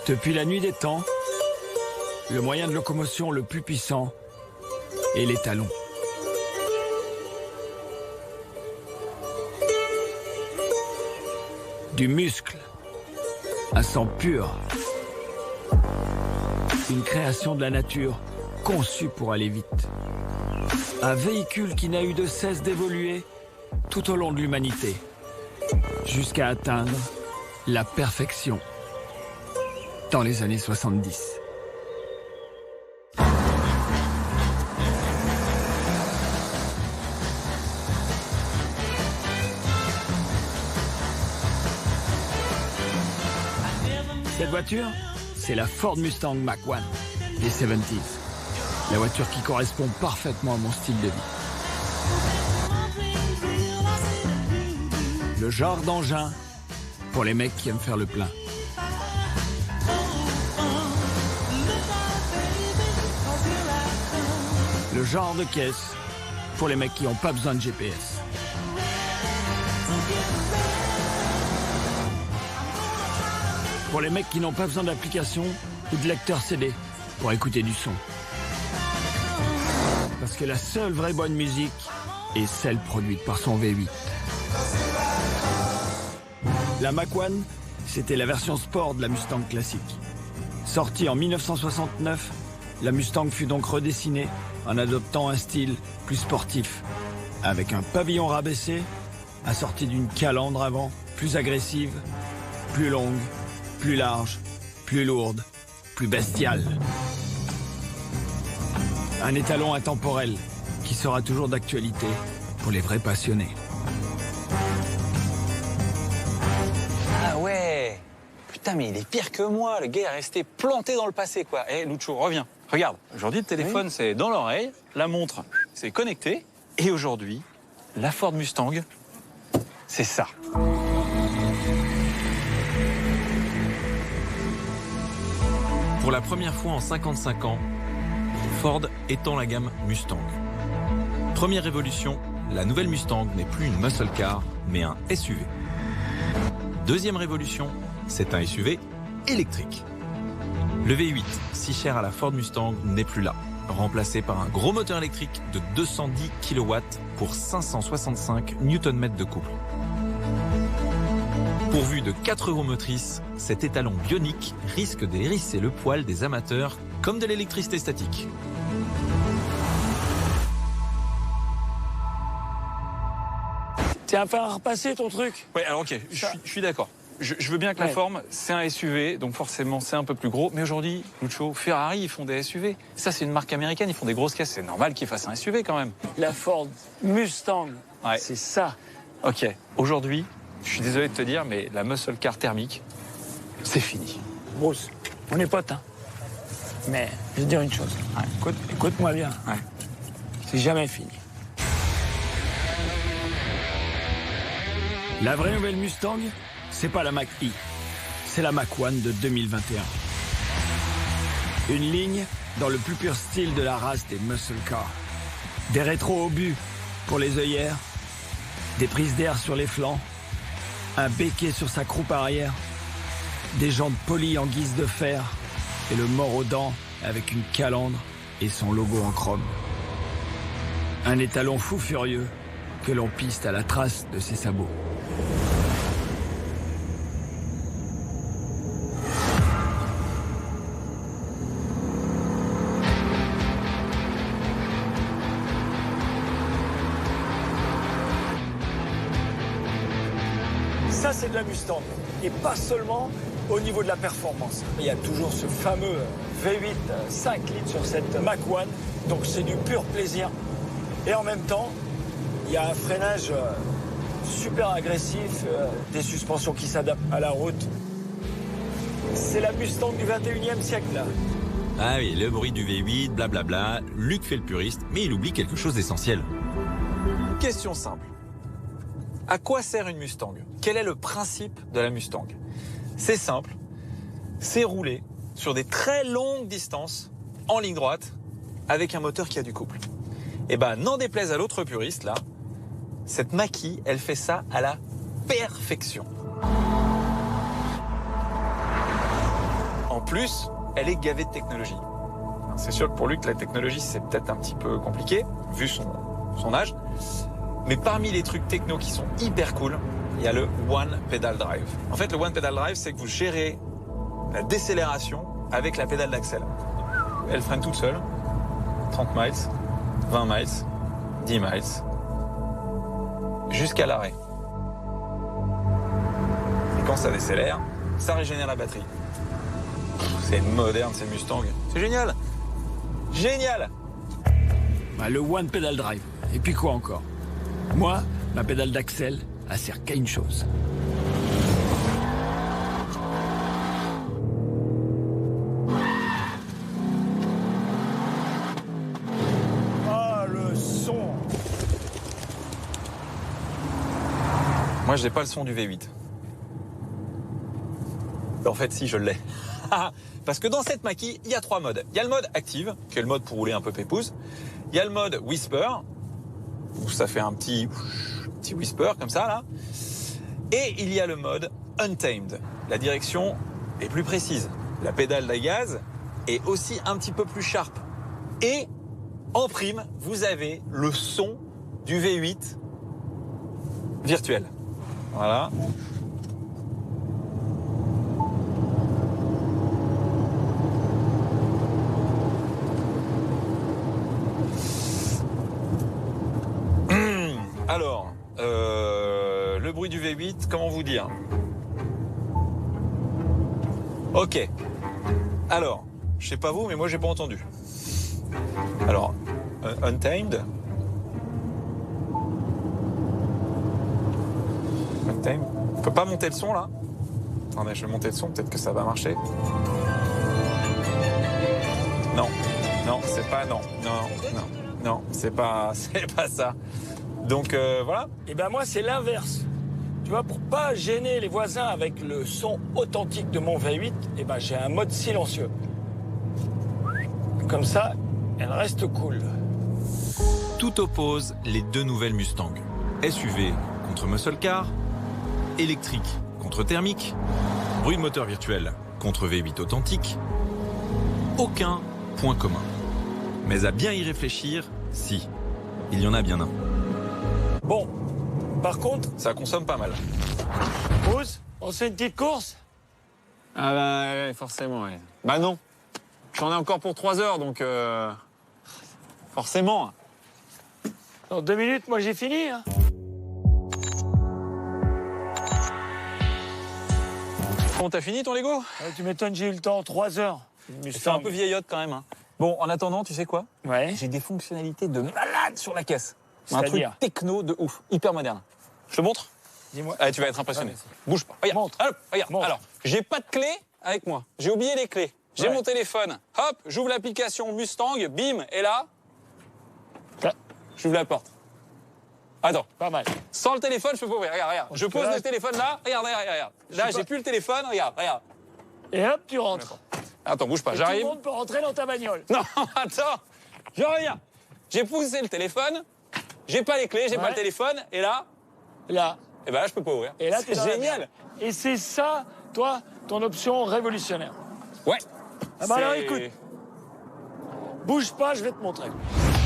Depuis la nuit des temps, le moyen de locomotion le plus puissant est l'étalon. Du muscle, un sang pur, une création de la nature conçue pour aller vite. Un véhicule qui n'a eu de cesse d'évoluer tout au long de l'humanité, jusqu'à atteindre la perfection dans les années 70. Cette voiture, c'est la Ford Mustang Mach-1 des 70s. La voiture qui correspond parfaitement à mon style de vie. Le genre d'engin pour les mecs qui aiment faire le plein. Le genre de caisse pour les mecs qui n'ont pas besoin de GPS. Pour les mecs qui n'ont pas besoin d'application ou de lecteur CD pour écouter du son. Parce que la seule vraie bonne musique est celle produite par son V8. La Mach-1, c'était la version sport de la Mustang classique. Sortie en 1969, la Mustang fut donc redessinée en adoptant un style plus sportif, avec un pavillon rabaissé, assorti d'une calandre avant, plus agressive, plus longue, plus large, plus lourde, plus bestiale. Un étalon intemporel qui sera toujours d'actualité pour les vrais passionnés. Ah ouais! Putain, mais il est pire que moi. Le gars est resté planté dans le passé, quoi. Eh, Lucho, reviens. Regarde, aujourd'hui, le téléphone, c'est dans l'oreille. La montre, c'est connecté. Et aujourd'hui, la Ford Mustang, c'est ça. Pour la première fois en 55 ans, Ford étend la gamme Mustang. Première révolution, la nouvelle Mustang n'est plus une muscle car, mais un SUV. Deuxième révolution, c'est un SUV électrique. Le V8, si cher à la Ford Mustang, n'est plus là, remplacé par un gros moteur électrique de 210 kW pour 565 Nm de couple. Pourvu de 4 roues motrices, cet étalon bionique risque d'hérisser le poil des amateurs comme de l'électricité statique. Tiens, faire repasser ton truc. Ouais, alors ok, je suis d'accord. Je veux bien que la forme, c'est un SUV, donc forcément c'est un peu plus gros. Mais aujourd'hui, Lucho, Ferrari, ils font des SUV. Ça, c'est une marque américaine, ils font des grosses caisses. C'est normal qu'ils fassent un SUV quand même. La Ford Mustang, Ouais. c'est ça. Ok, aujourd'hui, je suis désolé de te dire, mais la muscle car thermique, c'est fini. Bruce, on est potes, hein. Mais je vais te dire une chose. Ouais. Écoute-moi bien. Ouais. C'est jamais fini. La vraie nouvelle Mustang, c'est pas la Mach-E, c'est la Mach-1 de 2021. Une ligne dans le plus pur style de la race des muscle cars. Des rétros obus pour les œillères, des prises d'air sur les flancs, un béquet sur sa croupe arrière, des jantes polies en guise de fer et le mort aux dents avec une calandre et son logo en chrome. Un étalon fou furieux que l'on piste à la trace de ses sabots. Ça, c'est de la Mustang. Et pas seulement au niveau de la performance. Il y a toujours ce fameux V8 5 litres sur cette Mach-1. Donc c'est du pur plaisir. Et en même temps, il y a un freinage super agressif, des suspensions qui s'adaptent à la route. C'est la Mustang du 21e siècle, là. Ah oui, le bruit du V8, blablabla. Luc fait le puriste, mais il oublie quelque chose d'essentiel. Question simple. À quoi sert une Mustang? Quel est le principe de la Mustang? C'est simple, c'est rouler sur des très longues distances en ligne droite avec un moteur qui a du couple. Et ben, n'en déplaise à l'autre puriste, là, cette Mach-E, elle fait ça à la perfection. En plus, elle est gavée de technologie. C'est sûr que pour Luc, la technologie, c'est peut-être un petit peu compliqué, vu son âge. Mais parmi les trucs techno qui sont hyper cool, il y a le One Pedal Drive. En fait, le One Pedal Drive, c'est que vous gérez la décélération avec la pédale d'accel. Elle freine toute seule. 30 miles, 20 miles, 10 miles, jusqu'à l'arrêt. Et quand ça décélère, ça régénère la batterie. C'est moderne, c'est Mustang. C'est génial. Génial. Bah, le One Pedal Drive. Et puis quoi encore? Moi, ma pédale d'accel, elle sert qu'à une chose. Ah, le son! Moi, je n'ai pas le son du V8. En fait, si, je l'ai. Parce que dans cette Mach-E, il y a 3 modes. Il y a le mode active, qui est le mode pour rouler un peu pépouze. Il y a le mode whisper, où ça fait un petit whisper comme ça, là. Et il y a le mode untamed. La direction est plus précise. La pédale de gaz est aussi un petit peu plus sharp. Et en prime, vous avez le son du V8 virtuel. Voilà. Alors, le bruit du V8, comment vous dire? Ok. Alors, je sais pas vous, mais moi j'ai pas entendu. Alors, untamed. Untamed. On peut pas monter le son là? Attendez, je vais monter le son, peut-être que ça va marcher. Non, non, c'est pas non, c'est pas ça. Donc voilà. Et ben moi, c'est l'inverse. Tu vois, pour pas gêner les voisins avec le son authentique de mon V8, et ben j'ai un mode silencieux. Comme ça, elle reste cool. Tout oppose les deux nouvelles Mustang. SUV contre muscle car, électrique contre thermique, bruit de moteur virtuel contre V8 authentique. Aucun point commun. Mais à bien y réfléchir, si, il y en a bien un. Bon, par contre, Ça consomme pas mal. Bruce, on fait une petite course? Ah bah ouais, forcément, ouais. Bah non. J'en ai encore pour 3 heures, donc forcément. Dans 2 minutes, moi j'ai fini. Hein. Bon, t'as fini ton Lego? Tu m'étonnes, j'ai eu le temps, 3 heures. C'est un peu vieillotte quand même. Hein. Bon, en attendant, tu sais quoi? Ouais. J'ai des fonctionnalités de malade sur la caisse. Un truc C'est-à-dire? techno de ouf, hyper moderne. Je te montre? Dis-moi. Allez, tu vas être impressionné. Ouais, Bouge pas. Regarde. Montre. Hop, regarde. Montre. Alors, j'ai pas de clé avec moi. J'ai oublié les clés. J'ai Ouais. mon téléphone. Hop, j'ouvre l'application Mustang, bim, et là, Là, j'ouvre la porte. Attends. pas mal. Sans le téléphone, je peux pas ouvrir. Regarde, regarde. Je pose là, le téléphone là. Regarde, regarde, regarde. Là, j'ai plus le téléphone. Regarde, regarde. Et hop, tu rentres. Attends, bouge pas. Et tout le J'arrive. monde peut rentrer dans ta bagnole. Non, attends. Je reviens. J'ai poussé le téléphone. J'ai pas les clés, j'ai pas Ouais. le téléphone. Et là, Là. eh ben là, je peux pas ouvrir. Et là, t'es c'est dans la génial. merde. Et c'est ça, toi, ton option révolutionnaire. Ouais. Ah bah alors C'est- écoute, bouge pas, je vais te montrer.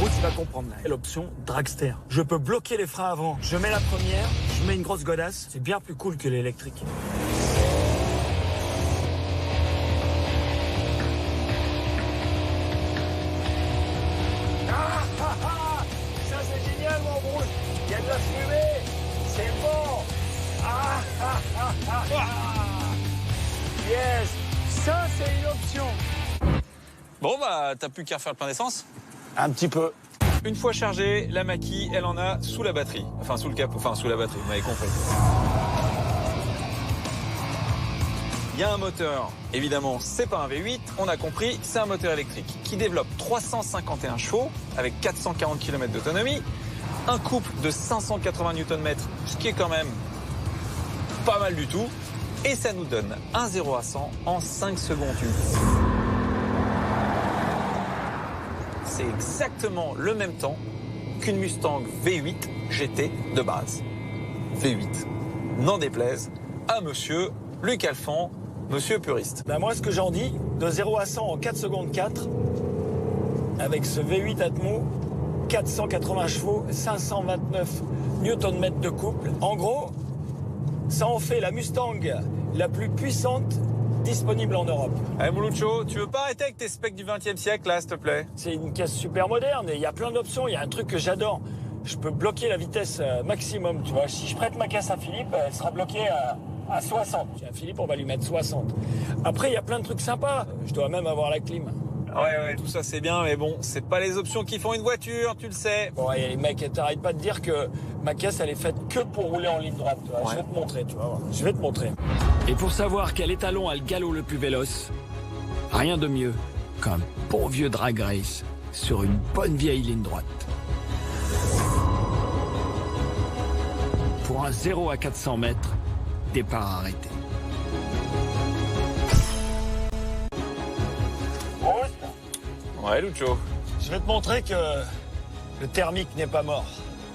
Bruce, tu vas comprendre. L'option dragster. Je peux bloquer les freins avant. Je mets la première, je mets une grosse godasse. C'est bien plus cool que l'électrique. Ça c'est génial mon Bruce. Il y a de la fumée. C'est bon. Yes. Ça c'est une option. Bon, bah, t'as plus qu'à faire le plein d'essence. Un petit peu. Une fois chargée, la Mach-E, elle en a sous la batterie. Enfin, sous le capot. Enfin, sous la batterie, vous m'avez compris. Il y a un moteur, évidemment, c'est pas un V8, on a compris, c'est un moteur électrique qui développe 351 chevaux avec 440 km d'autonomie, un couple de 580 Nm, ce qui est quand même pas mal du tout, et ça nous donne un 0 à 100 en 5 secondes. C'est exactement le même temps qu'une Mustang V8 GT de base. V8. N'en déplaise à monsieur Luc Alphand, monsieur puriste. Ben moi, ce que j'en dis, de 0 à 100 en 4 secondes 4, avec ce V8 Atmo, 480 chevaux, 529 Nm de couple. En gros, ça en fait la Mustang la plus puissante disponible en Europe. Allez, mon Lucho, tu veux pas arrêter avec tes specs du 20e siècle, là, s'il te plaît? C'est une caisse super moderne et il y a plein d'options. Il y a un truc que j'adore. Je peux bloquer la vitesse maximum, tu vois. Si je prête ma caisse à Philippe, elle sera bloquée à 60. Tiens, Philippe, on va lui mettre 60. Après, il y a plein de trucs sympas. Je dois même avoir la clim. Ouais, tout ça c'est bien, mais bon, c'est pas les options qui font une voiture, tu le sais. Bon, et les mecs, t'arrêtes pas de dire que ma caisse, elle est faite que pour rouler en ligne droite. Tu vois. Ouais. Je vais te montrer, tu vois. Je vais te montrer. Et pour savoir quel étalon a le galop le plus véloce, rien de mieux qu'un bon vieux drag race sur une bonne vieille ligne droite. Pour un 0 à 400 mètres, départ arrêté. Ouais, Lucho. Je vais te montrer que le thermique n'est pas mort.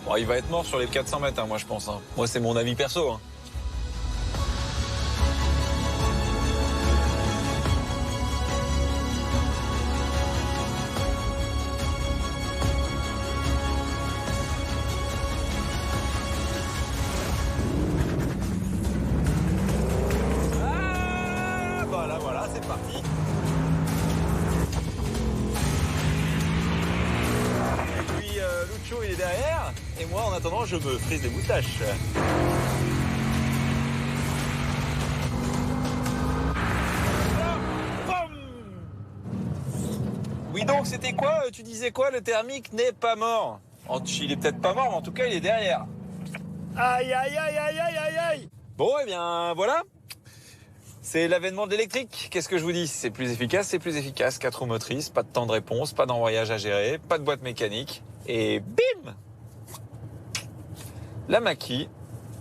Bon, il va être mort sur les 400 mètres, hein, moi je pense. Hein. Moi c'est mon avis perso. Hein. Ah, voilà, c'est parti. Lucho il est derrière et moi en attendant je me frise des moustaches. Oui donc c'était quoi? Tu disais quoi? Le thermique n'est pas mort. Il est peut-être pas mort mais en tout cas il est derrière. Aïe, aïe, aïe, aïe, aïe, aïe, aïe. Bon eh bien voilà. C'est l'avènement de l'électrique. Qu'est-ce que je vous dis? C'est plus efficace, c'est plus efficace. 4 roues motrices, pas de temps de réponse, pas d'embrayage à gérer, pas de boîte mécanique. Et bim! La Mach-E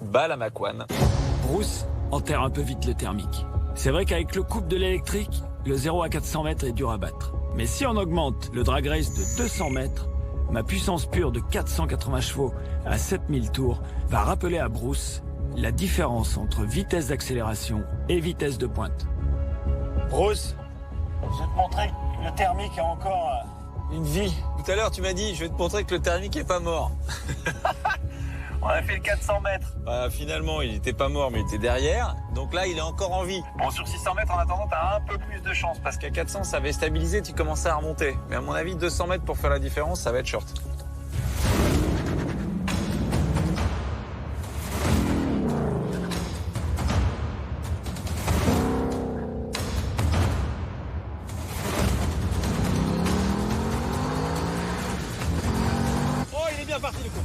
bat la Mach-1. Bruce enterre un peu vite le thermique. C'est vrai qu'avec le couple de l'électrique, le 0 à 400 mètres est dur à battre. Mais si on augmente le drag race de 200 mètres, ma puissance pure de 480 chevaux à 7000 tours va rappeler à Bruce la différence entre vitesse d'accélération et vitesse de pointe. Bruce, je vais te montrer que le thermique a encore une vie. Tout à l'heure, tu m'as dit, je vais te montrer que le thermique est pas mort. On a fait le 400 mètres. Bah, finalement, il était pas mort, mais il était derrière. Donc là, il est encore en vie. Bon, sur 600 mètres, en attendant, t'as un peu plus de chance. Parce qu'à 400, ça avait stabilisé, tu commençais à remonter. Mais à mon avis, 200 mètres pour faire la différence, ça va être short. Parti du coup.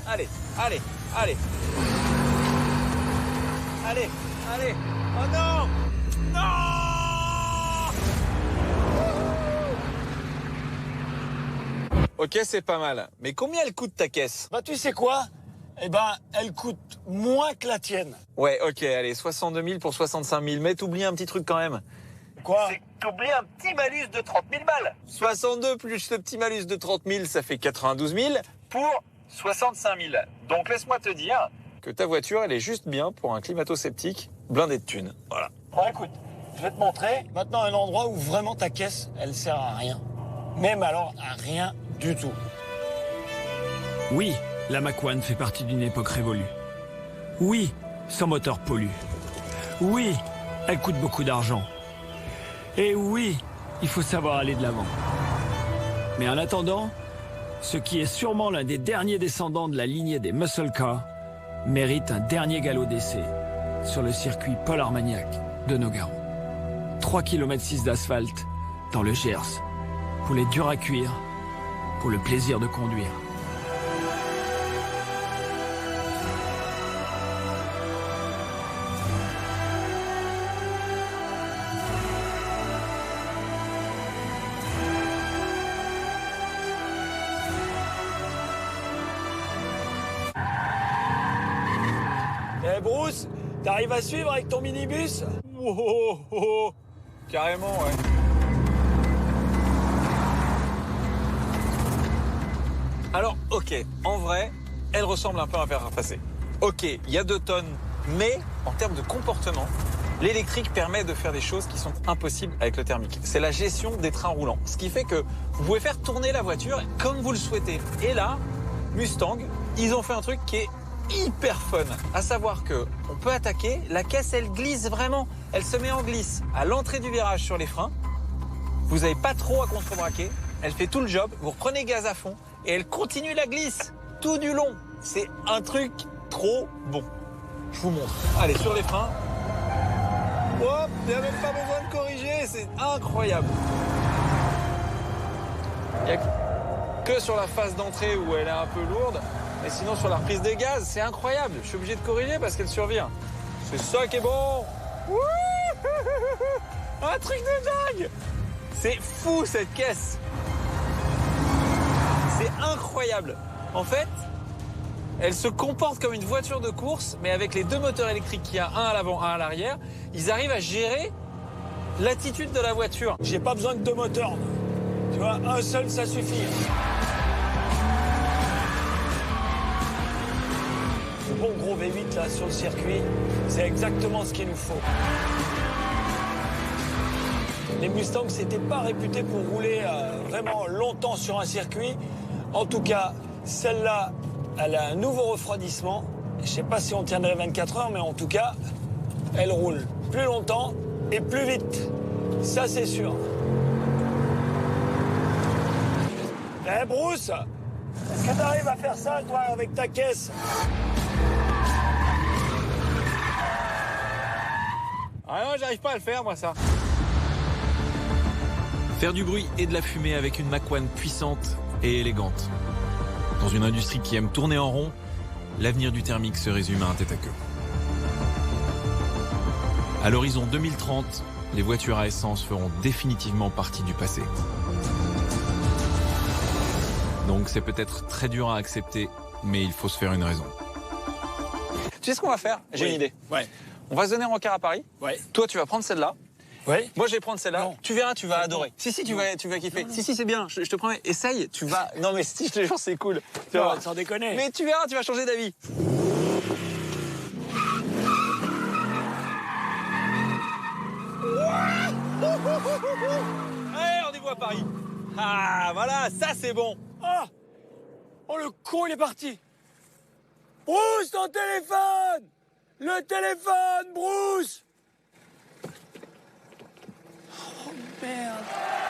Allez. Oh non. Ok, c'est pas mal. Mais combien elle coûte ta caisse? Bah tu sais quoi? Eh ben, elle coûte moins que la tienne. Ouais, ok, allez, 62 000 pour 65 000. Mais t'oublies un petit truc quand même. Quoi? C'est que t'oublies un petit malus de 30 000 balles. 62 plus ce petit malus de 30 000, ça fait 92 000 pour 65 000. Donc laisse-moi te dire que ta voiture, elle est juste bien pour un climato-sceptique blindé de thunes. Voilà. Bon, écoute, je vais te montrer maintenant un endroit où vraiment ta caisse, elle sert à rien. Même alors à rien du tout. Oui, la Mach-1 fait partie d'une époque révolue. Oui, son moteur pollue. Oui, elle coûte beaucoup d'argent. Et oui, il faut savoir aller de l'avant. Mais en attendant, ce qui est sûrement l'un des derniers descendants de la lignée des muscle cars mérite un dernier galop d'essai sur le circuit Paul Armagnac de Nogaro. 3,6 km d'asphalte dans le Gers, pour les durs à cuire, pour le plaisir de conduire. Eh Bruce, t'arrives à suivre avec ton minibus? Oh. Carrément, ouais. Alors, ok, en vrai, elle ressemble un peu à un fer à repasser. Ok, il y a 2 tonnes Mais en termes de comportement, l'électrique permet de faire des choses qui sont impossibles avec le thermique. C'est la gestion des trains roulants. Ce qui fait que vous pouvez faire tourner la voiture comme vous le souhaitez. Et là, Mustang, ils ont fait un truc qui est hyper fun. À savoir que on peut attaquer, la caisse elle glisse vraiment. Elle se met en glisse à l'entrée du virage sur les freins. Vous n'avez pas trop à contrebraquer. Elle fait tout le job. Vous reprenez gaz à fond et elle continue la glisse tout du long. C'est un truc trop bon. Je vous montre. Allez, sur les freins. Hop, il n'y a même pas besoin de corriger. C'est incroyable. Il n'y a que sur la phase d'entrée où elle est un peu lourde. Mais sinon, sur la reprise des gaz, c'est incroyable. Je suis obligé de corriger parce qu'elle survient. C'est ça qui est bon. Un truc de dingue. C'est fou cette caisse. C'est incroyable. En fait, elle se comporte comme une voiture de course, mais avec les deux moteurs électriques qu'il y a, un à l'avant, un à l'arrière, ils arrivent à gérer l'attitude de la voiture. J'ai pas besoin de deux moteurs. Tu vois, un seul, ça suffit. Ce bon gros V8 là sur le circuit, c'est exactement ce qu'il nous faut. Les Mustangs, c'était pas réputé pour rouler vraiment longtemps sur un circuit. En tout cas, celle-là, elle a un nouveau refroidissement. Je sais pas si on tiendrait 24 heures, mais en tout cas, elle roule plus longtemps et plus vite. Ça, c'est sûr. Eh Bruce, est-ce que t'arrives à faire ça, toi, avec ta caisse? Ah non, j'arrive pas à le faire, moi, ça. Faire du bruit et de la fumée avec une Mach-1 puissante et élégante. Dans une industrie qui aime tourner en rond, l'avenir du thermique se résume à un tête-à-queue. À l'horizon 2030, les voitures à essence feront définitivement partie du passé. Donc c'est peut-être très dur à accepter, mais il faut se faire une raison. Tu sais ce qu'on va faire? J'ai une idée. Ouais. On va se donner un rencard à Paris. Ouais. Toi, tu vas prendre celle-là. Ouais. Moi, je vais prendre celle-là. Non. Tu verras, tu vas adorer. Non. Si, tu vas kiffer. Si, c'est bien. Je te promets. Essaye. Tu vas. Non, mais si, je te jure, c'est cool. Tu vas voir. Sans déconner. Mais tu verras, tu vas changer d'avis. Allez, rendez-vous à Paris. Ah, voilà, ça c'est bon. Ah! Oh, le con, il est parti! Bruce, ton téléphone! Le téléphone, Bruce! Oh, merde!